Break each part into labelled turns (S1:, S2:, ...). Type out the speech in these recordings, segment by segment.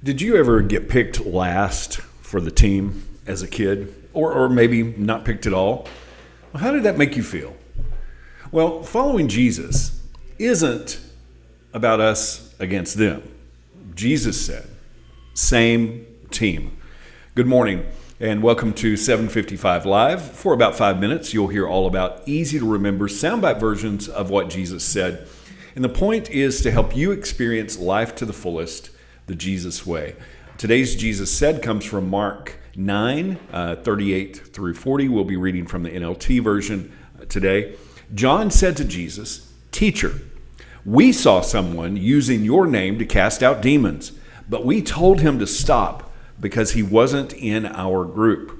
S1: Did you ever get picked last for the team as a kid? Or maybe not picked at all? Well, how did that make you feel? Well, following Jesus isn't about us against them. Jesus said, same team. Good morning and welcome to 755 Live. For about 5 minutes, you'll hear all about easy to remember soundbite versions of what Jesus said. And the point is to help you experience life to the fullest, the Jesus way. Today's Jesus said comes from Mark 9, 38 through 40. We'll be reading from the NLT version today. John said to Jesus, "Teacher, we saw someone using your name to cast out demons, but we told him to stop because he wasn't in our group."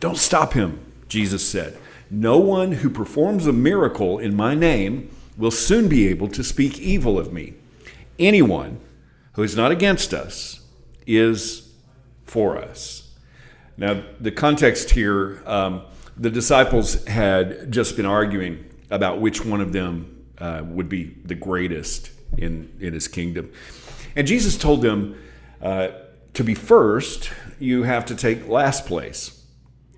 S1: "Don't stop him," Jesus said. "No one who performs a miracle in my name will soon be able to speak evil of me. Anyone who is not against us is for us." Now, the context here, the disciples had just been arguing about which one of them would be the greatest in his kingdom. And Jesus told them to be first, you have to take last place.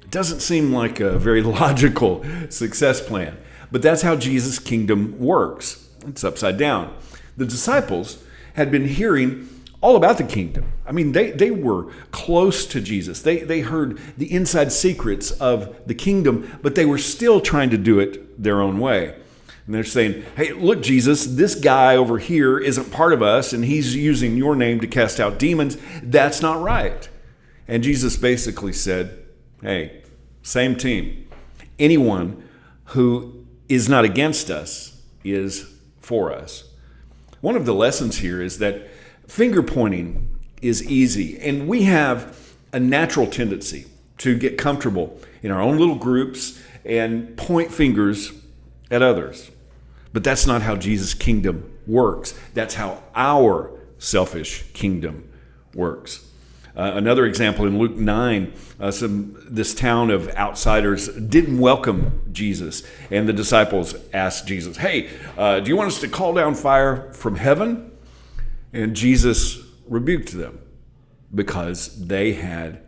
S1: It doesn't seem like a very logical success plan, but that's how Jesus' kingdom works. It's upside down. The disciples had been hearing all about the kingdom. I mean, they were close to Jesus. They heard the inside secrets of the kingdom, but they were still trying to do it their own way. And they're saying, "Hey, look, Jesus, this guy over here isn't part of us, and he's using your name to cast out demons. That's not right." And Jesus basically said, "Hey, same team. Anyone who is not against us is for us." One of the lessons here is that finger pointing is easy, and we have a natural tendency to get comfortable in our own little groups and point fingers at others. But that's not how Jesus' kingdom works. That's how our selfish kingdom works. Another example in Luke 9, this town of outsiders didn't welcome Jesus, and the disciples asked Jesus, "Hey, do you want us to call down fire from heaven?" And Jesus rebuked them because they had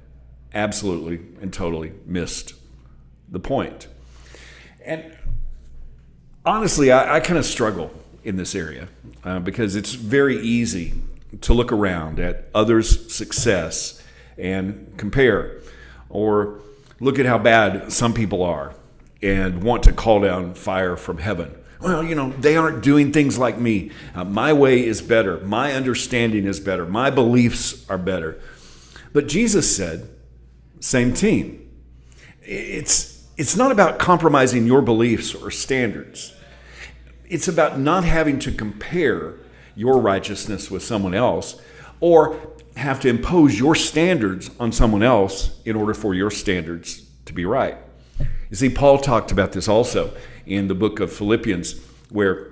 S1: absolutely and totally missed the point. And honestly, I kind of struggle in this area because it's very easy to look around at others' success and compare, or look at how bad some people are and want to call down fire from heaven. Well, they aren't doing things like me. My way is better. My understanding is better. My beliefs are better. But Jesus said, same team. It's not about compromising your beliefs or standards. It's about not having to compare your righteousness with someone else or have to impose your standards on someone else in order for your standards to be right. You see, Paul talked about this also in the book of Philippians, where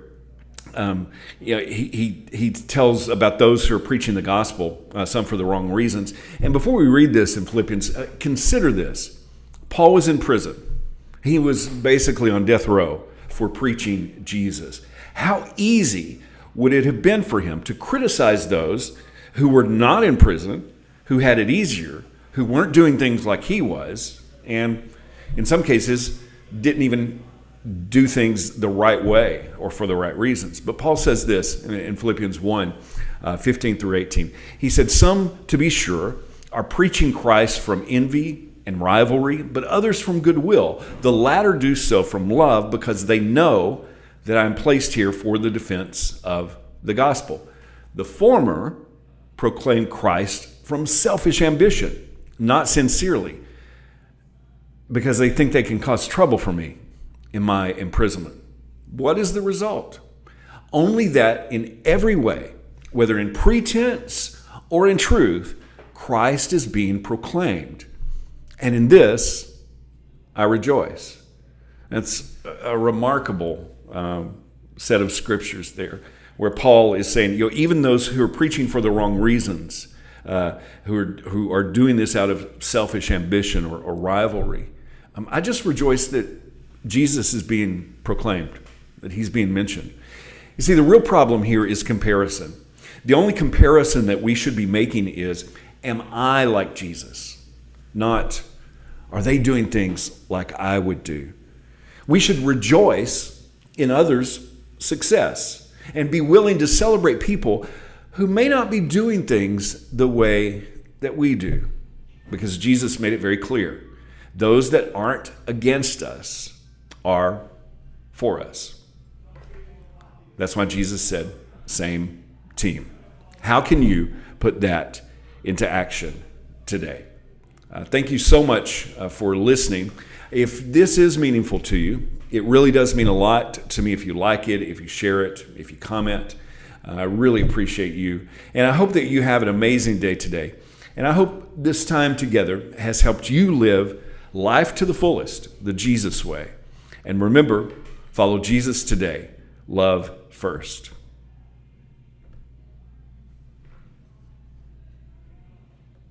S1: he tells about those who are preaching the gospel, some for the wrong reasons. And before we read this in Philippians, consider this. Paul was in prison. He was basically on death row for preaching Jesus. How easy would it have been for him to criticize those who were not in prison, who had it easier, who weren't doing things like he was, and in some cases didn't even do things the right way or for the right reasons. But Paul says this in Philippians 1, 15 through 18. He said, "Some, to be sure, are preaching Christ from envy and rivalry, but others from goodwill. The latter do so from love because they know that I am placed here for the defense of the gospel. The former proclaim Christ from selfish ambition, not sincerely, because they think they can cause trouble for me in my imprisonment." What is the result? Only that in every way, whether in pretense or in truth, Christ is being proclaimed. And in this, I rejoice. That's a remarkable set of scriptures there, where Paul is saying, even those who are preaching for the wrong reasons, who are doing this out of selfish ambition or rivalry, I just rejoice that Jesus is being proclaimed, that he's being mentioned. You see, the real problem here is comparison. The only comparison that we should be making is, am I like Jesus? Not, are they doing things like I would do? We should rejoice in others' success and be willing to celebrate people who may not be doing things the way that we do, because Jesus made it very clear. Those that aren't against us are for us. That's why Jesus said, same team. How can you put that into action today? Thank you so much for listening. If this is meaningful to you, it really does mean a lot to me if you like it, if you share it, if you comment. I really appreciate you. And I hope that you have an amazing day today. And I hope this time together has helped you live life to the fullest, the Jesus way. And remember, follow Jesus today. Love first.